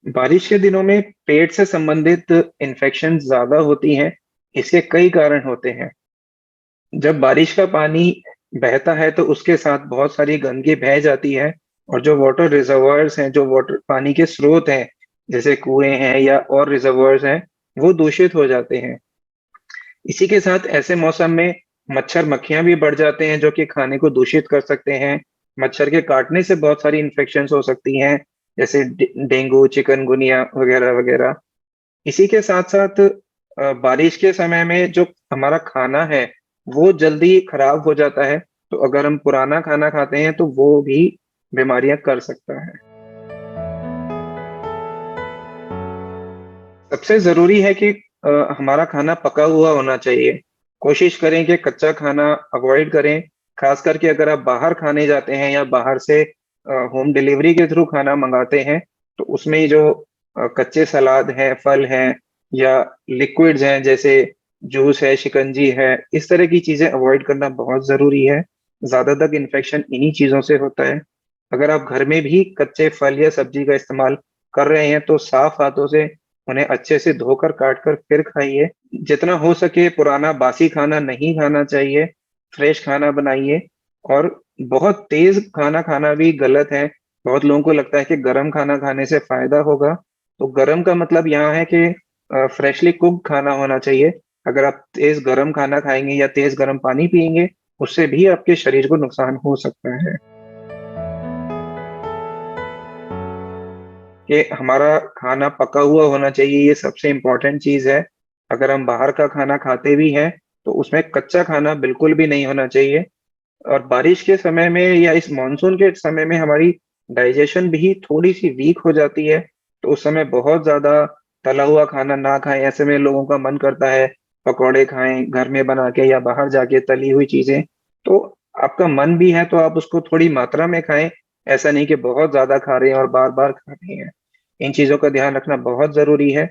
बारिश के दिनों में पेट से संबंधित इन्फेक्शन ज्यादा होती हैं। इसके कई कारण होते हैं। जब बारिश का पानी बहता है तो उसके साथ बहुत सारी गंदगी बह जाती है, और जो वाटर रिजर्वायर्स हैं, जो वाटर पानी के स्रोत हैं, जैसे कुएं हैं या और रिजर्वायर्स हैं, वो दूषित हो जाते हैं। इसी के साथ ऐसे मौसम में मच्छर मक्खियां भी बढ़ जाते हैं, जो कि खाने को दूषित कर सकते हैं। मच्छर के काटने से बहुत सारी इन्फेक्शंस हो सकती हैं, जैसे डेंगू, चिकनगुनिया वगैरह वगैरह। इसी के साथ साथ बारिश के समय में जो हमारा खाना है वो जल्दी खराब हो जाता है। तो अगर हम पुराना खाना खाते हैं तो वो भी बीमारियां कर सकता है। सबसे जरूरी है कि हमारा खाना पका हुआ होना चाहिए। कोशिश करें कि कच्चा खाना अवॉइड करें। खास करके अगर आप बाहर खाने जाते हैं या बाहर से होम डिलीवरी के थ्रू खाना मंगाते हैं, तो उसमें जो कच्चे सलाद हैं, फल हैं या लिक्विड्स हैं, जैसे जूस है, शिकंजी है, इस तरह की चीजें अवॉइड करना बहुत जरूरी है। ज्यादातर इन्फेक्शन इन्हीं चीजों से होता है। अगर आप घर में भी कच्चे फल या सब्जी का इस्तेमाल कर रहे हैं तो साफ हाथों से उन्हें अच्छे से धोकर काट कर फिर खाइए। जितना हो सके पुराना बासी खाना नहीं खाना चाहिए। फ्रेश खाना बनाइए। और बहुत तेज खाना खाना भी गलत है। बहुत लोगों को लगता है कि गर्म खाना खाने से फायदा होगा। तो गर्म का मतलब यहाँ है कि फ्रेशली कुक खाना होना चाहिए। अगर आप तेज गर्म खाना खाएंगे या तेज गर्म पानी पिएंगे, उससे भी आपके शरीर को नुकसान हो सकता है। कि हमारा खाना पका हुआ होना चाहिए, ये सबसे इम्पोर्टेंट चीज है। अगर हम बाहर का खाना खाते भी हैं तो उसमें कच्चा खाना बिल्कुल भी नहीं होना चाहिए। और बारिश के समय में या इस मानसून के समय में हमारी डाइजेशन भी थोड़ी सी वीक हो जाती है। तो उस समय बहुत ज्यादा तला हुआ खाना ना खाएं। ऐसे में लोगों का मन करता है पकौड़े खाएं घर में बना के या बाहर जाके तली हुई चीजें। तो आपका मन भी है तो आप उसको थोड़ी मात्रा में खाएं। ऐसा नहीं कि बहुत ज्यादा खा रहे हैं और बार बार खा रहे हैं। इन चीजों का ध्यान रखना बहुत जरूरी है।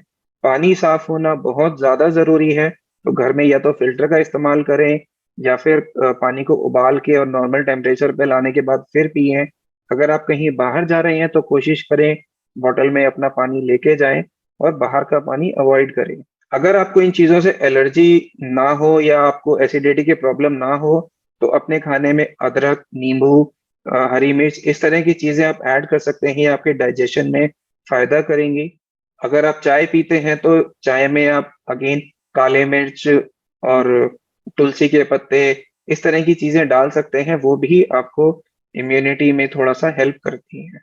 पानी साफ होना बहुत ज्यादा जरूरी है। तो घर में या तो फिल्टर का इस्तेमाल करें या फिर पानी को उबाल के और नॉर्मल टेम्परेचर पे लाने के बाद फिर पिएं। अगर आप कहीं बाहर जा रहे हैं तो कोशिश करें बॉटल में अपना पानी लेके जाएं और बाहर का पानी अवॉइड करें। अगर आपको इन चीजों से एलर्जी ना हो या आपको एसिडिटी की प्रॉब्लम ना हो तो अपने खाने में अदरक, नींबू, हरी मिर्च, इस तरह की चीजें आप ऐड कर सकते हैं। ये आपके डाइजेशन में फायदा करेंगी। अगर आप चाय पीते हैं तो चाय में आप अगेन काले मिर्च और तुलसी के पत्ते, इस तरह की चीजें डाल सकते हैं। वो भी आपको इम्यूनिटी में थोड़ा सा हेल्प करती हैं।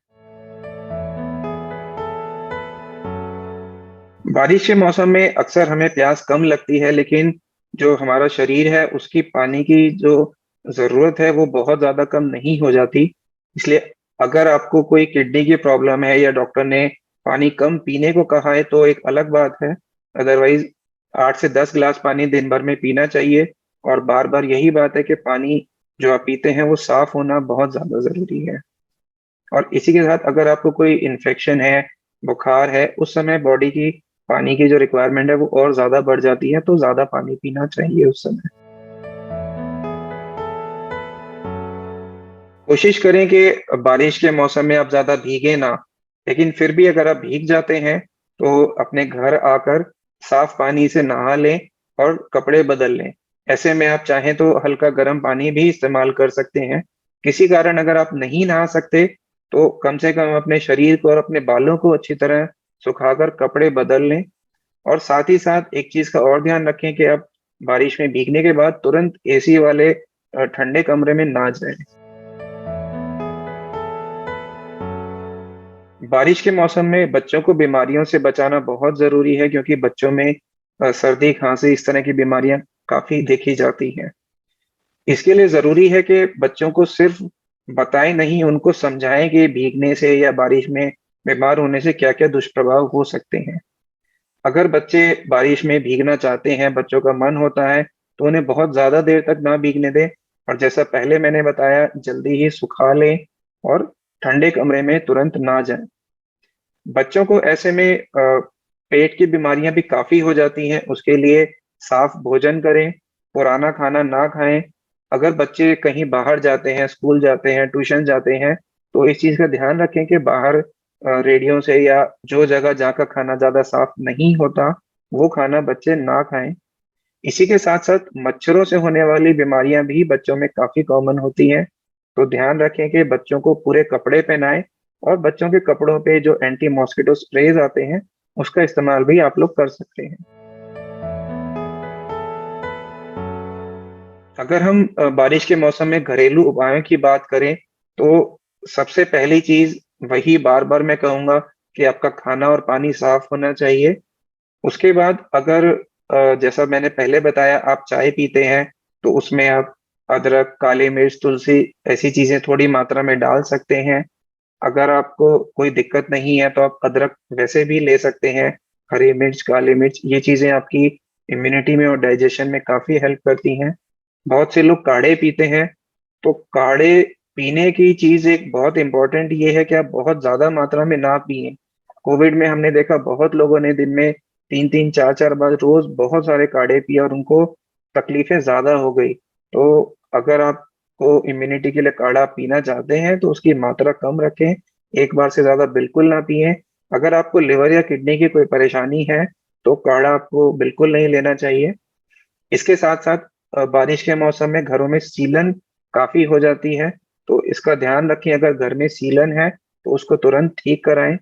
बारिश के मौसम में अक्सर हमें प्यास कम लगती है, लेकिन जो हमारा शरीर है उसकी पानी की जो जरूरत है वो बहुत ज्यादा कम नहीं हो जाती। इसलिए अगर आपको कोई किडनी की प्रॉब्लम है या डॉक्टर ने पानी कम पीने को कहा है तो एक अलग बात है। अदरवाइज 8 से 10 गिलास पानी दिन भर में पीना चाहिए। और बार बार यही बात है कि पानी जो आप पीते हैं वो साफ होना बहुत ज्यादा जरूरी है। और इसी के साथ अगर आपको कोई इन्फेक्शन है, बुखार है, उस समय बॉडी की पानी की जो रिक्वायरमेंट है वो और ज्यादा बढ़ जाती है। तो ज्यादा पानी पीना चाहिए उस समय। कोशिश करें कि बारिश के मौसम में आप ज्यादा भीगे ना। लेकिन फिर भी अगर आप भीग जाते हैं तो अपने घर आकर साफ पानी से नहा लें और कपड़े बदल लें। ऐसे में आप चाहें तो हल्का गर्म पानी भी इस्तेमाल कर सकते हैं। किसी कारण अगर आप नहीं नहा सकते तो कम से कम अपने शरीर को और अपने बालों को अच्छी तरह सुखाकर कपड़े बदल लें। और साथ ही साथ एक चीज का और ध्यान रखें कि आप बारिश में भीगने के बाद तुरंत एसी वाले ठंडे कमरे में ना जाएं। बारिश के मौसम में बच्चों को बीमारियों से बचाना बहुत जरूरी है, क्योंकि बच्चों में सर्दी, खांसी, इस तरह की बीमारियां काफी देखी जाती हैं। इसके लिए जरूरी है कि बच्चों को सिर्फ बताएं नहीं, उनको समझाएं कि भीगने से या बारिश में बीमार होने से क्या क्या दुष्प्रभाव हो सकते हैं। अगर बच्चे बारिश में भीगना चाहते हैं, बच्चों का मन होता है, तो उन्हें बहुत ज्यादा देर तक ना भीगने दें। और जैसा पहले मैंने बताया, जल्दी ही सुखा लें और ठंडे कमरे में तुरंत ना जाएं। बच्चों को ऐसे में पेट की बीमारियां भी काफी हो जाती हैं। उसके लिए साफ भोजन करें, पुराना खाना ना खाएं। अगर बच्चे कहीं बाहर जाते हैं, स्कूल जाते हैं, ट्यूशन जाते हैं, तो इस चीज का ध्यान रखें कि बाहर रेडियो से या जो जगह जहाँ का खाना ज़्यादा साफ नहीं होता, वो खाना बच्चे ना खाएँ। इसी के साथ-साथ मच्छरों से होने वाली बीमारियाँ भी बच्चों में काफ़ी कॉमन होती हैं, तो ध्यान रखें कि बच्चों को पूरे कपड़े पहनाएँ और बच्चों के कपड़ों पे जो एंटी मॉस्किटो स्प्रेज़ आते हैं, उसका इस्तेमाल भी आप लोग कर सकते हैं। अगर हम बारिश के मौसम में घरेलू उपायों की बात करें, तो सबसे पहली चीज़ वही बार-बार मैं कहूँगा कि आपका खाना और पानी साफ होना चाहिए। उसके बाद अगर जैसा मैंने पहले बताया आप चाय पीते हैं, तो उसमें आप अदरक, काली मिर्च, तुलसी ऐसी चीज़ें थोड़ी मात्रा में डाल सकते हैं। अगर आपको कोई दिक्कत नहीं है, तो आप अदरक वैसे भी ले सकते हैं। हरी मिर्च, काली मिर्च ये चीज़ें आपकी इम्यूनिटी में और डाइजेशन में काफ़ी हेल्प करती हैं। बहुत से लोग काढ़े पीते हैं, तो काढ़े पीने की चीज़ एक बहुत इम्पोर्टेंट ये है कि आप बहुत ज़्यादा मात्रा में ना पिएँ। कोविड में हमने देखा बहुत लोगों ने दिन में 3-3 4-4 बार रोज़ बहुत सारे काढ़े पिए और उनको तकलीफ़ें ज़्यादा हो गई। तो अगर आपको इम्यूनिटी के लिए काढ़ा पीना चाहते हैं, तो उसकी मात्रा कम रखें, एक बार से ज़्यादा बिल्कुल ना पिएँ। अगर आपको लिवर या किडनी की कोई परेशानी है, तो काढ़ा आपको बिल्कुल नहीं लेना चाहिए। इसके साथ-साथ बारिश के मौसम में घरों में सीलन काफ़ी हो जाती है, तो इसका ध्यान रखें अगर घर में सीलन है, तो उसको तुरंत ठीक कराएँ।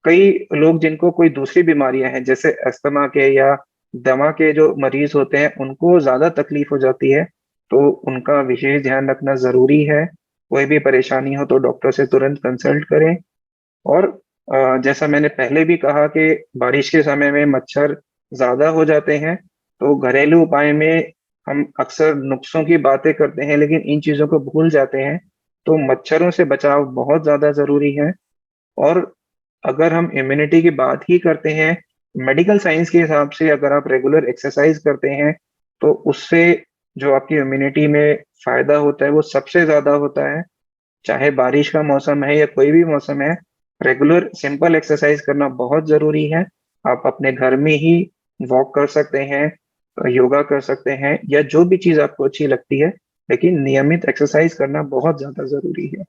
कई लोग जिनको कोई दूसरी बीमारियाँ हैं, जैसे अस्थमा के या दमा के जो मरीज़ होते हैं, उनको ज़्यादा तकलीफ़ हो जाती है, तो उनका विशेष ध्यान रखना ज़रूरी है। कोई भी परेशानी हो तो डॉक्टर से तुरंत कंसल्ट करें और जैसा मैंने पहले भी कहा कि बारिश के समय में मच्छर ज़्यादा हो जाते हैं, तो घरेलू उपाय में हम अक्सर नुस्ख़ों की बातें करते हैं, लेकिन इन चीज़ों को भूल जाते हैं। तो मच्छरों से बचाव बहुत ज़्यादा ज़रूरी है और अगर हम इम्यूनिटी की बात ही करते हैं, मेडिकल साइंस के हिसाब से अगर आप रेगुलर एक्सरसाइज़ करते हैं, तो उससे जो आपकी इम्यूनिटी में फ़ायदा होता है, वो सबसे ज़्यादा होता है। चाहे बारिश का मौसम है या कोई भी मौसम है, रेगुलर सिंपल एक्सरसाइज़ करना बहुत ज़रूरी है। आप अपने घर में ही वॉक कर सकते हैं, योगा कर सकते हैं या जो भी चीज़ आपको अच्छी लगती है, लेकिन नियमित एक्सरसाइज़ करना बहुत ज़्यादा ज़रूरी है।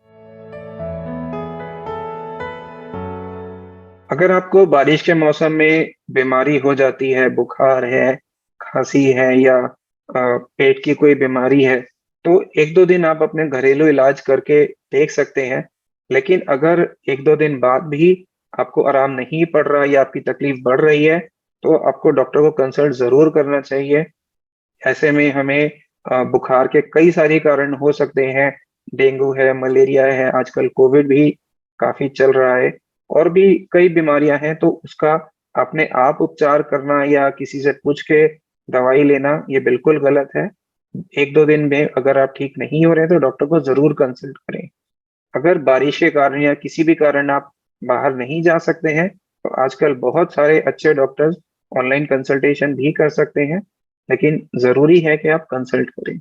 अगर आपको बारिश के मौसम में बीमारी हो जाती है, बुखार है, खाँसी है या पेट की कोई बीमारी है, तो 1-2 दिन आप अपने घरेलू इलाज करके देख सकते हैं। लेकिन अगर 1-2 दिन बाद भी आपको आराम नहीं पड़ रहा या आपकी तकलीफ़ बढ़ रही है, तो आपको डॉक्टर को कंसल्ट ज़रूर करना चाहिए। ऐसे में हमें बुखार के कई सारे कारण हो सकते हैं, डेंगू है, मलेरिया है, आजकल कोविड भी काफ़ी चल रहा है और भी कई बीमारियाँ हैं, तो उसका अपने आप उपचार करना या किसी से पूछ के दवाई लेना, ये बिल्कुल गलत है। 1-2 दिन में अगर आप ठीक नहीं हो रहे हैं, तो डॉक्टर को ज़रूर कंसल्ट करें। अगर बारिश के कारण या किसी भी कारण आप बाहर नहीं जा सकते हैं, तो आजकल बहुत सारे अच्छे डॉक्टर्स ऑनलाइन कंसल्टेशन भी कर सकते हैं, लेकिन ज़रूरी है कि आप कंसल्ट करें।